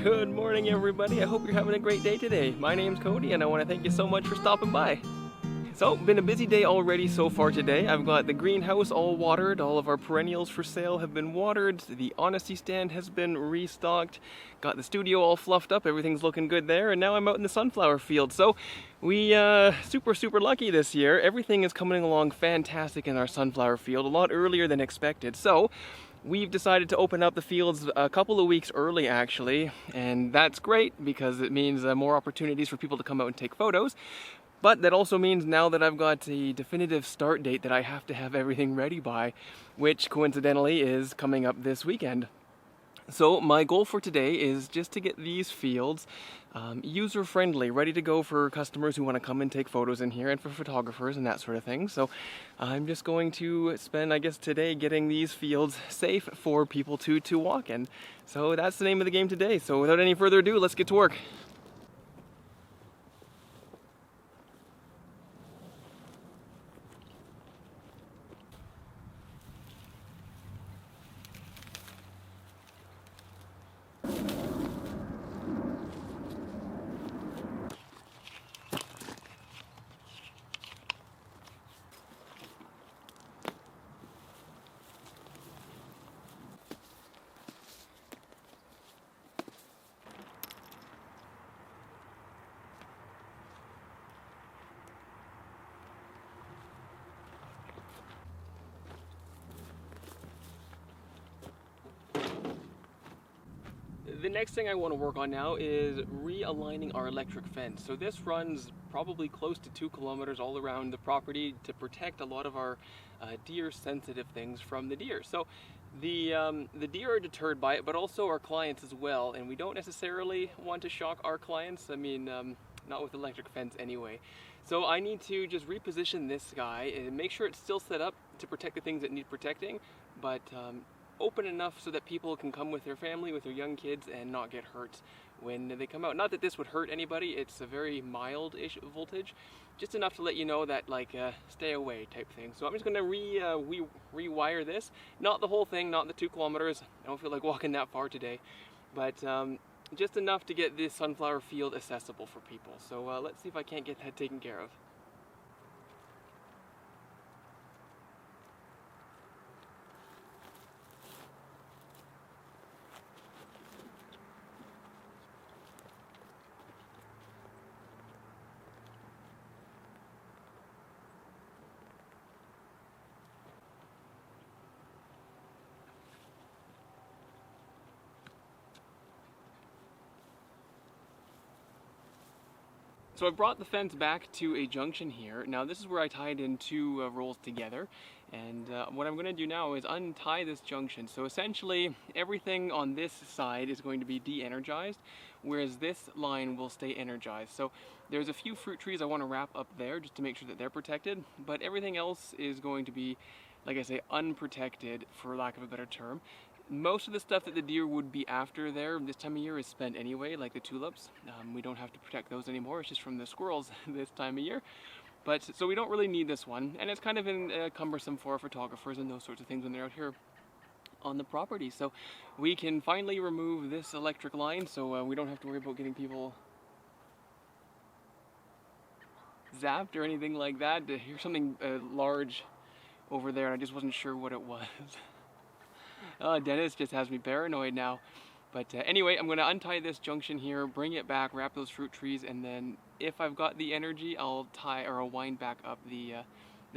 Good morning, everybody. I hope you're having a great day today. My name's Cody, and I want to thank you so much for stopping by. So, been a busy day already so far today. I've got the greenhouse all watered, all of our perennials for sale have been watered, the honesty stand has been restocked, got the studio all fluffed up, everything's looking good there, and now I'm out in the sunflower field. So, we super lucky this year. Everything is coming along fantastic in our sunflower field, a lot earlier than expected. So, we've decided to open up the fields a couple of weeks early actually, and that's great because it means more opportunities for people to come out and take photos. But that also means now that I've got a definitive start date that I have to have everything ready by, which coincidentally is coming up this weekend. So my goal for today is just to get these fields user-friendly, ready to go for customers who want to come and take photos in here and for photographers and that sort of thing. So I'm just going to spend, I guess, today getting these fields safe for people to walk in. So that's the name of the game today. So without any further ado, let's get to work. The next thing I want to work on now is realigning our electric fence. So this runs probably close to 2 kilometers all around the property to protect a lot of our deer sensitive things from the deer. So the deer are deterred by it, but also our clients as well, and we don't necessarily want to shock our clients. I mean, not with electric fence anyway. So I need to just reposition this guy and make sure it's still set up to protect the things that need protecting, but open enough so that people can come with their family, with their young kids, and not get hurt when they come out. Not that this would hurt anybody, it's a very mild-ish voltage, just enough to let you know that, like, stay away type thing. So I'm just gonna rewire this. Not the whole thing, not the 2 kilometers. I don't feel like walking that far today, but just enough to get this sunflower field accessible for people. So let's see if I can't get that taken care of. So I brought the fence back to a junction here. Now this is where I tied in 2 rolls together, and what I'm going to do now is untie this junction. So essentially everything on this side is going to be de-energized, whereas this line will stay energized. So there's a few fruit trees I want to wrap up there just to make sure that they're protected, but everything else is going to be, like I say, unprotected, for lack of a better term. Most of the stuff that the deer would be after there this time of year is spent anyway, like the tulips. We don't have to protect those anymore, it's just from the squirrels this time of year. But so we don't really need this one, and it's kind of cumbersome for photographers and those sorts of things when they're out here on the property. So we can finally remove this electric line, so we don't have to worry about getting people zapped or anything like that. Here's something large over there, and I just wasn't sure what it was. Dennis just has me paranoid now. But anyway, I'm going to untie this junction here, bring it back, wrap those fruit trees, and then if I've got the energy, I'll tie or I'll wind back up the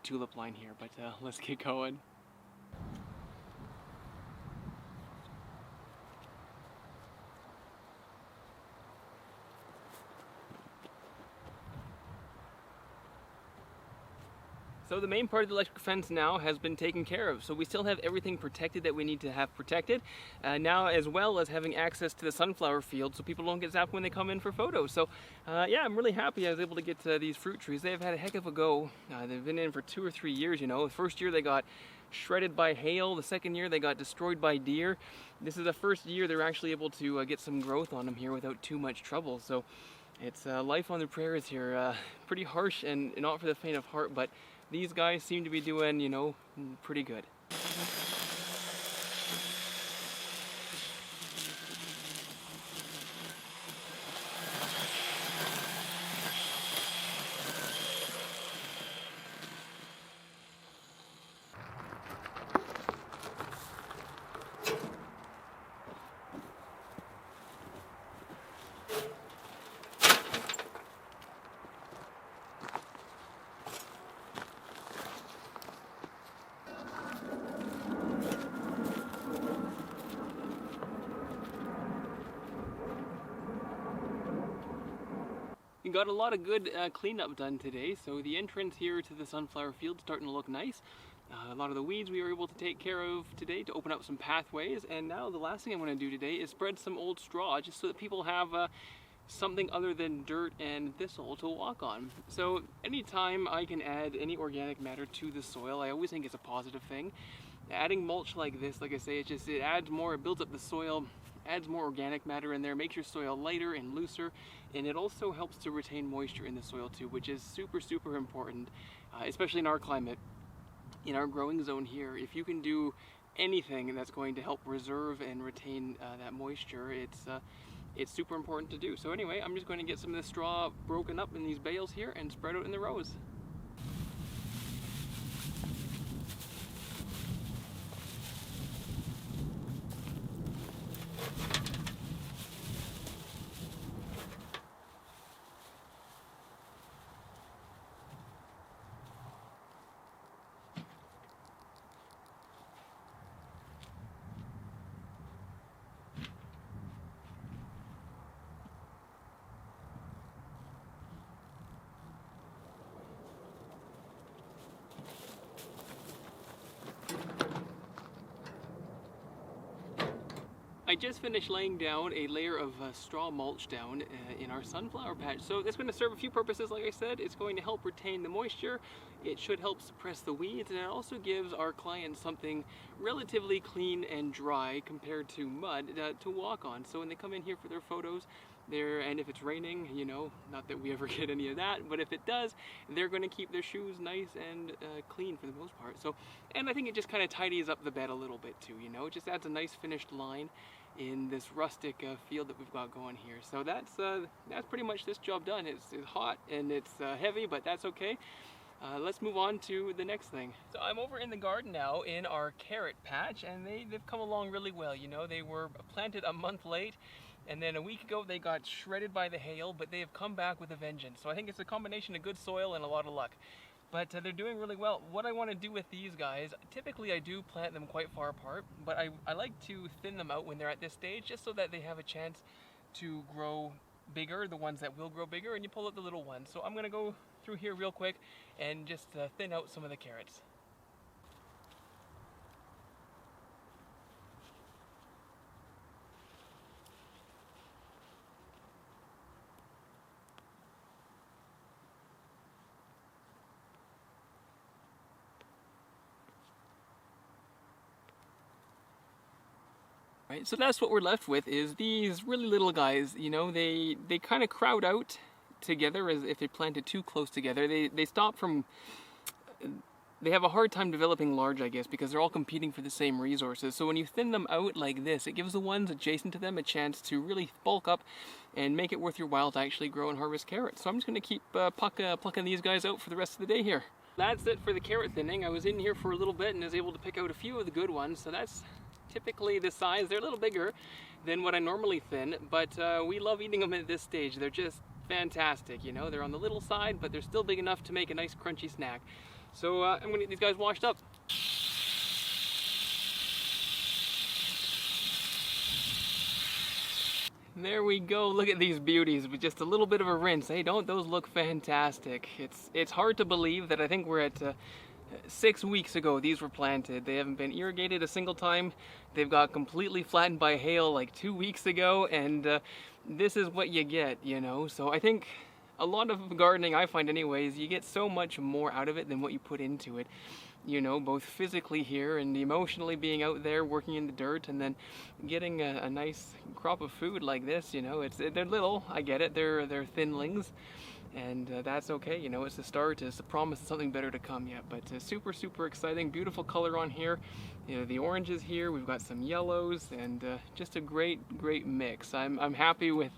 tulip line here. But let's get going. So the main part of the electric fence now has been taken care of. So we still have everything protected that we need to have protected. Now, as well as having access to the sunflower field so people don't get zapped when they come in for photos. So yeah, I'm really happy I was able to get these fruit trees. They've had a heck of a go. They've been in for 2 or 3 years, you know. The first year they got shredded by hail. The second year they got destroyed by deer. This is the first year they're actually able to get some growth on them here without too much trouble. So it's life on the prairies here. Pretty harsh and not for the faint of heart, but these guys seem to be doing, you know, pretty good. got a lot of good cleanup done today, so the entrance here to the sunflower field is starting to look nice. A lot of the weeds we were able to take care of today to open up some pathways, and now the last thing I'm going to do today is spread some old straw just so that people have something other than dirt and thistle to walk on. So anytime I can add any organic matter to the soil, I always think it's a positive thing. Adding mulch like this, like I say, it adds more, it builds up the soil, adds more organic matter in there, makes your soil lighter and looser, and it also helps to retain moisture in the soil too, which is super important, especially in our climate. In our growing zone here, if you can do anything that's going to help reserve and retain that moisture, it's super important to do. So anyway, I'm just going to get some of this straw broken up in these bales here and spread out in the rows. I just finished laying down a layer of straw mulch down in our sunflower patch. So it's going to serve a few purposes, like I said. It's going to help retain the moisture, it should help suppress the weeds, and it also gives our clients something relatively clean and dry compared to mud to walk on. So when they come in here for their photos, and if it's raining, you know, not that we ever get any of that, but if it does, they're going to keep their shoes nice and clean for the most part. So, and I think it just kind of tidies up the bed a little bit too, you know, it just adds a nice finished line in this rustic field that we've got going here. So that's pretty much this job done. It's hot and it's heavy, but that's okay. Let's move on to the next thing. So I'm over in the garden now in our carrot patch, and they've come along really well. You know, they were planted a month late, and then a week ago they got shredded by the hail, but they have come back with a vengeance. So I think it's a combination of good soil and a lot of luck. But they're doing really well. What I want to do with these guys, typically I do plant them quite far apart, but I like to thin them out when they're at this stage, just so that they have a chance to grow bigger, the ones that will grow bigger, and you pull out the little ones. So I'm going to go through here real quick and just thin out some of the carrots. Right, so that's what we're left with, is these really little guys. You know, they kind of crowd out together as if they're planted too close together. They stop from, they have a hard time developing large, I guess, because they're all competing for the same resources. So when you thin them out like this, it gives the ones adjacent to them a chance to really bulk up and make it worth your while to actually grow and harvest carrots. So I'm just going to keep plucking these guys out for the rest of the day here. That's it for the carrot thinning. I was in here for a little bit and was able to pick out a few of the good ones. So that's typically the size. They're a little bigger than what I normally thin, but we love eating them at this stage. They're just fantastic, you know. They're on the little side, but they're still big enough to make a nice crunchy snack. So I'm gonna get these guys washed up. There we go. Look at these beauties with just a little bit of a rinse. Hey, don't those look fantastic? It's hard to believe that I think we're at 6 weeks ago these were planted. They haven't been irrigated a single time. They've got completely flattened by hail like 2 weeks ago, and this is what you get, you know. So I think a lot of gardening, I find anyways, you get so much more out of it than what you put into it, you know, both physically here and emotionally being out there working in the dirt, and then getting a nice crop of food like this. You know, they're little, I get it, they're thinlings, and that's okay, you know. It's the start, it's the promise of something better to come yet. But super exciting, beautiful color on here. You know, the oranges here, we've got some yellows, and just a great mix. I'm happy with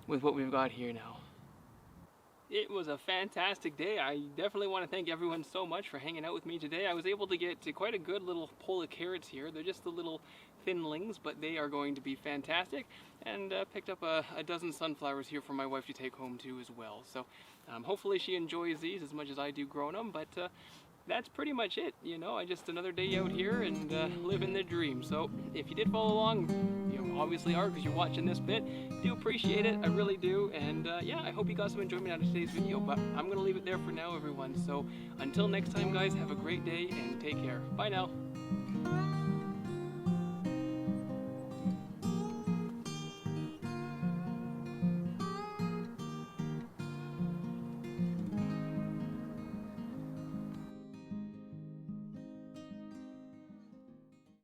what we've got here now. It was a fantastic day. I definitely want to thank everyone so much for hanging out with me today. I was able to get quite a good little pull of carrots here. They're just the little thinlings, but they are going to be fantastic. And picked up a dozen sunflowers here for my wife to take home too as well. So hopefully she enjoys these as much as I do growing them. But that's pretty much it. You know, just another day out here and living the dream. So if you did follow along, you obviously are because you're watching this bit. Do appreciate it, I really do. And yeah, I hope you got some enjoyment out of today's video, but I'm gonna leave it there for now, everyone. So until next time, guys, have a great day and take care. Bye now.